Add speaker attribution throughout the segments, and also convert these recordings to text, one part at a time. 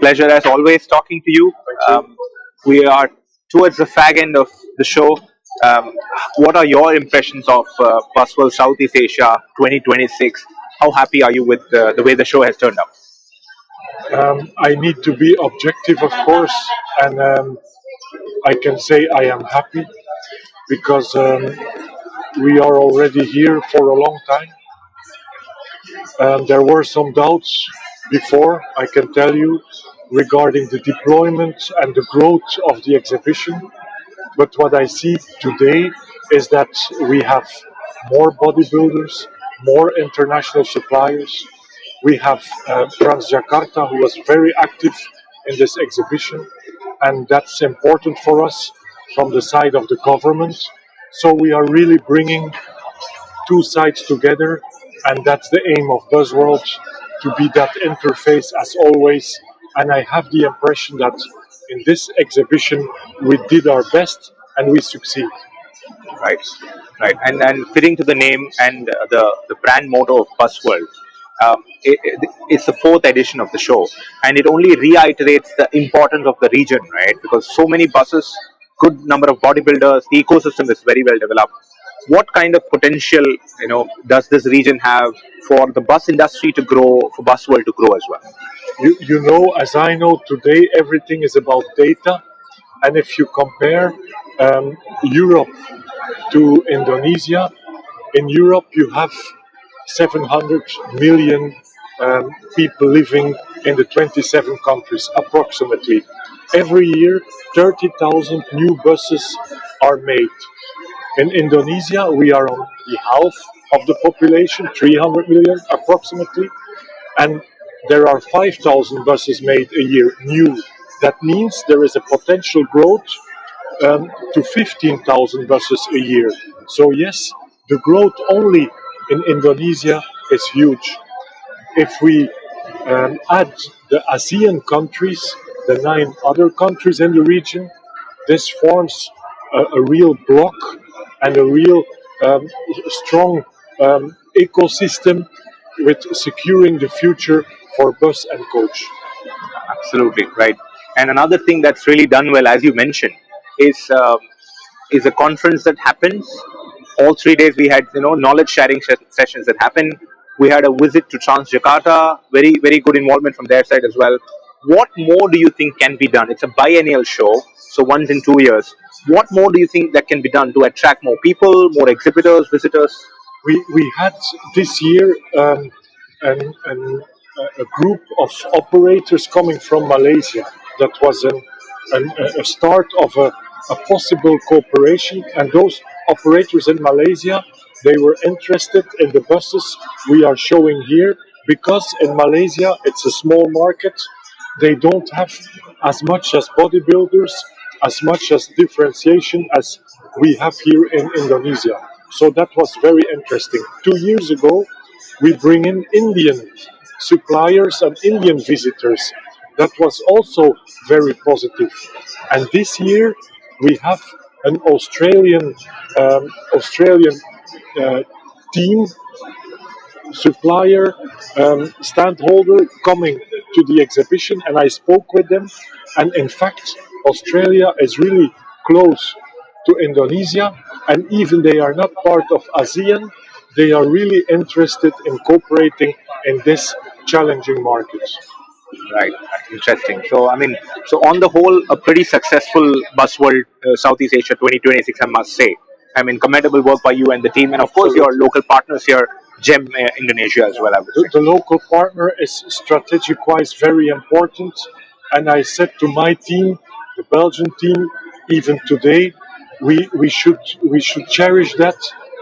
Speaker 1: Pleasure as always talking to you.
Speaker 2: Thank you.
Speaker 1: We are towards the fag end of the show. Um, what are your impressions of Busworld Southeast Asia 2026? How happy are you with the way the show has turned out?
Speaker 2: I need to be objective, of course, and I can say I am happy because we are already here for a long time. There were some doubts before, I can tell you, regarding the deployment and the growth of the exhibition. But what I see today is that we have more bodybuilders, more international suppliers. We have TransJakarta, who was very active in this exhibition, and that's important for us from the side of the government. So we are really bringing two sides together, and that's the aim of Buzzworld, to be that interface as always. And I have the impression that in this exhibition we did our best and we succeed.
Speaker 1: Right, right, and fitting to the name and the brand motto of Busworld. It's the fourth edition of the show, and it only reiterates the importance of the region, right? Because so many buses, good number of bodybuilders, the ecosystem is very well developed. What kind of potential, does this region have for the bus industry to grow, for Busworld to grow as well?
Speaker 2: You know, as I know today, everything is about data. And if you compare Europe to Indonesia, in Europe you have 700 million people living in the 27 countries, approximately. Every year, 30,000 new buses are made. In Indonesia, we are on the half of the population, 300 million approximately, and there are 5,000 buses made a year new. That means there is a potential growth to 15,000 buses a year. So, yes, the growth only in Indonesia is huge. If we add the ASEAN countries, the 9 other countries in the region, this forms a real block and a real strong ecosystem with securing the future for bus and coach.
Speaker 1: Absolutely right. And another thing that's really done well, as you mentioned, is is a conference that happens. All 3 days we had knowledge sharing sessions that happened. We had a visit to TransJakarta, very good involvement from their side as well. What more do you think can be done? It's a biennial show, so once in 2 years. What more do you think that can be done to attract more people, more exhibitors, visitors?
Speaker 2: We had this year a group of operators coming from Malaysia. That was a start of a possible cooperation, and those operators in Malaysia, they were interested in the buses we are showing here, because in Malaysia it's a small market. They don't have as much as bodybuilders, as much as differentiation as we have here in Indonesia. So that was very interesting. 2 years ago, we bring in Indian suppliers and Indian visitors. That was also very positive. And this year, we have an Australian uh, team, supplier, standholder coming to the exhibition, and I spoke with them. And in fact, Australia is really close to Indonesia, and even they are not part of ASEAN, they are really interested in cooperating in this challenging market.
Speaker 1: Right, interesting. So, I mean, so on the whole, a pretty successful Busworld Southeast Asia 2026, I must say. I mean, commendable work by you and the team, and of course, your
Speaker 2: Absolutely.
Speaker 1: local partners here, GEM Indonesia as well, I would say.
Speaker 2: The local partner is strategic wise very important. And I said to my team, the Belgian team, even today, we should cherish that,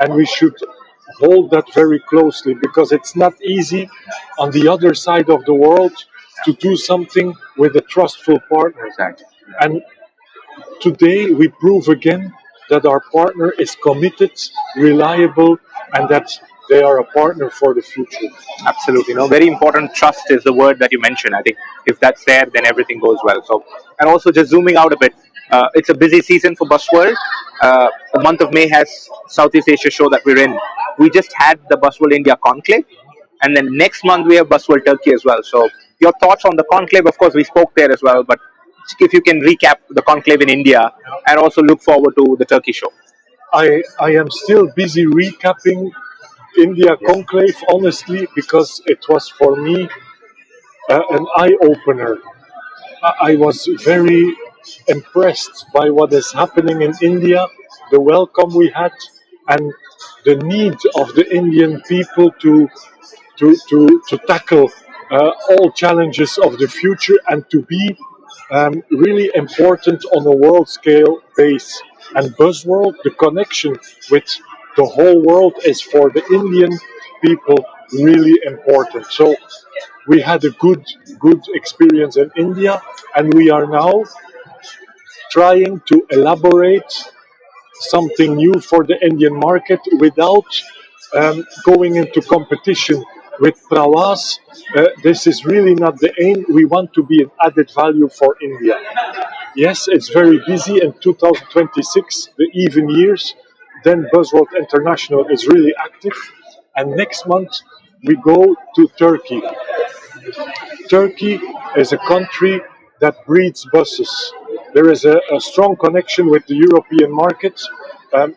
Speaker 2: and we should hold that very closely, because it's not easy on the other side of the world to do something with a trustful partner.
Speaker 1: Exactly.
Speaker 2: And today we prove again that our partner is committed, reliable, and that they are a partner for the future.
Speaker 1: Absolutely. No, very important. Trust is the word that you mentioned. I think if that's there, then everything goes well. So, and also just zooming out a bit, it's a busy season for Busworld. The month of May has Southeast Asia show that we're in. We just had the Busworld India Conclave, and then next month we have Busworld Turkey as well. So, Your thoughts on the conclave? Of course, we spoke there as well, but if you can recap the conclave in India and also look forward to the Turkey show.
Speaker 2: I am still busy recapping India
Speaker 1: Yes.
Speaker 2: conclave, honestly, because it was for me an eye opener. I was very impressed by what is happening in India, the welcome we had, and the need of the Indian people to tackle all challenges of the future and to be really important on a world scale base. And Busworld, the connection with the whole world is for the Indian people really important. So we had a good experience in India, and we are now trying to elaborate something new for the Indian market without going into competition with Prawas. This is really not the aim. We want to be an added value for India. Yes, it's very busy in 2026, the even years. Then Busworld International is really active. And next month we go to Turkey. Turkey is a country that breeds buses. There is a strong connection with the European market.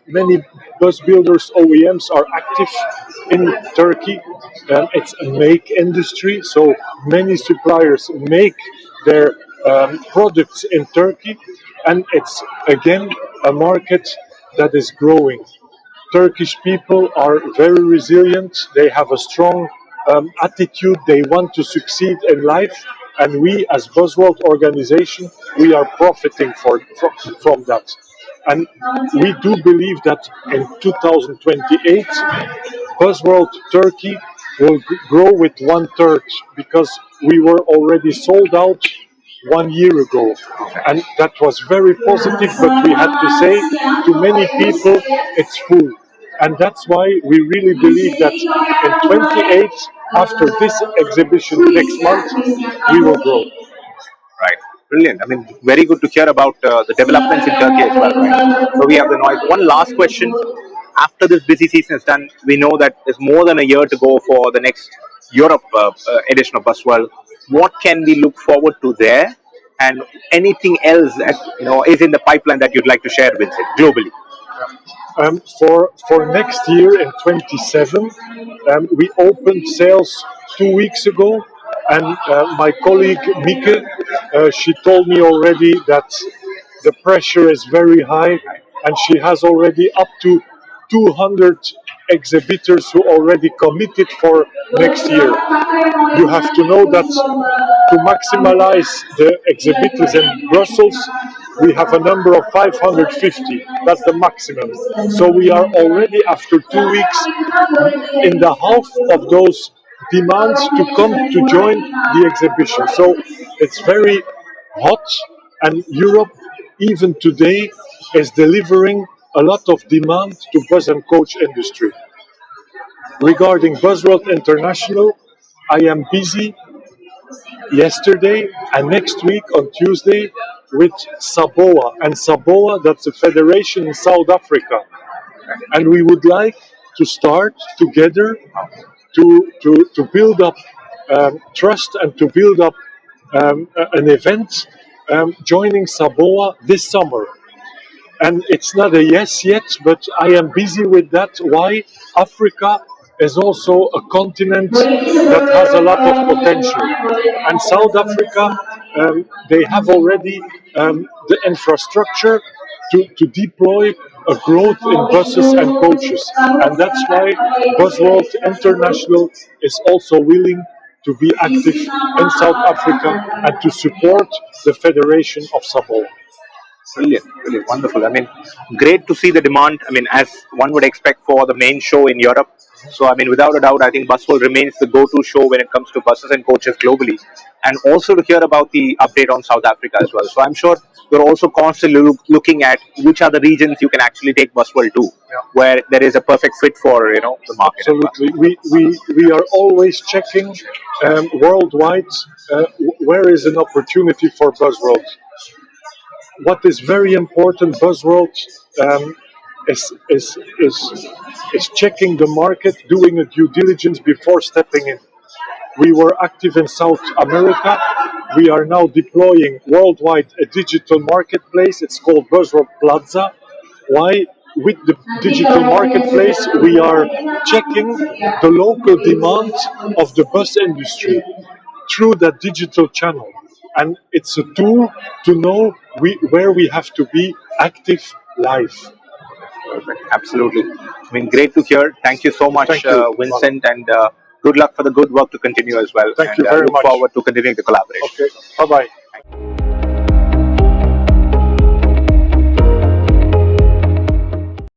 Speaker 2: Many bus builders, OEMs, are active in Turkey. It's a make industry, so many suppliers make their products in Turkey, and it's again a market that is growing. Turkish people are very resilient. They have a strong attitude. They want to succeed in life, and we, as Busworld organization, we are profiting from that. And we do believe that in 2028, Busworld Turkey will grow with one third because we were already sold out 1 year ago, and that was very positive. But we had to say to many people, it's full. And that's why we really believe that in 28, after this exhibition next month, we will grow.
Speaker 1: Right. Brilliant. I mean, very good to hear about the developments in Turkey as well, right? So we have the noise. One last question. After this busy season is done, we know that there's more than a year to go for the next Europe edition of Busworld. What can we look forward to there? And anything else that is in the pipeline that you'd like to share with it globally?
Speaker 2: For next year in 27, we opened sales 2 weeks ago, and my colleague Mike, she told me already that the pressure is very high, and she has already up to 200 exhibitors who already committed for next year. You have to know that to maximize the exhibitors in Brussels, we have a number of 550. That's the maximum. So we are already, after 2 weeks, in the half of those demands to come to join the exhibition. So it's very hot, and Europe, even today, is delivering a lot of demand to bus and coach industry. Regarding Busworld International, I am busy yesterday and next week on Tuesday with Saboa. And Saboa, that's a federation in South Africa. And we would like to start together to build up trust and to build up an event joining Saboa this summer. And it's not a yes yet, but I am busy with that. Why? Africa is also a continent that has a lot of potential. And South Africa, they have already the infrastructure to deploy a growth in buses and coaches. And that's why Busworld International is also willing to be active in South Africa and to support the Federation of Samoa.
Speaker 1: Brilliant, brilliant, wonderful. I mean, great to see the demand. I mean, as one would expect for the main show in Europe. So, I mean, without a doubt, I think Busworld remains the go-to show when it comes to buses and coaches globally. And also to hear about the update on South Africa as well. So, I'm sure you're also constantly looking at which are the regions you can actually take Busworld to, where there is a perfect fit for the market.
Speaker 2: Absolutely. We are always checking worldwide where is an opportunity for Busworld. What is very important, Busworld, is, is, is, is checking the market, doing a due diligence before stepping in. We were active in South America. We are now deploying worldwide a digital marketplace. It's called Busworld Plaza. Why? With the digital marketplace, we are checking the local demand of the bus industry through that digital channel. And it's a tool to know where we have to be active live.
Speaker 1: Perfect. Absolutely. I mean, great to hear. Thank you so much,
Speaker 2: Thank you.
Speaker 1: Vincent, and good luck for the good work to continue as well.
Speaker 2: Thank
Speaker 1: And
Speaker 2: you very
Speaker 1: look
Speaker 2: much.
Speaker 1: forward to continuing to collaborate.
Speaker 2: Okay, bye bye.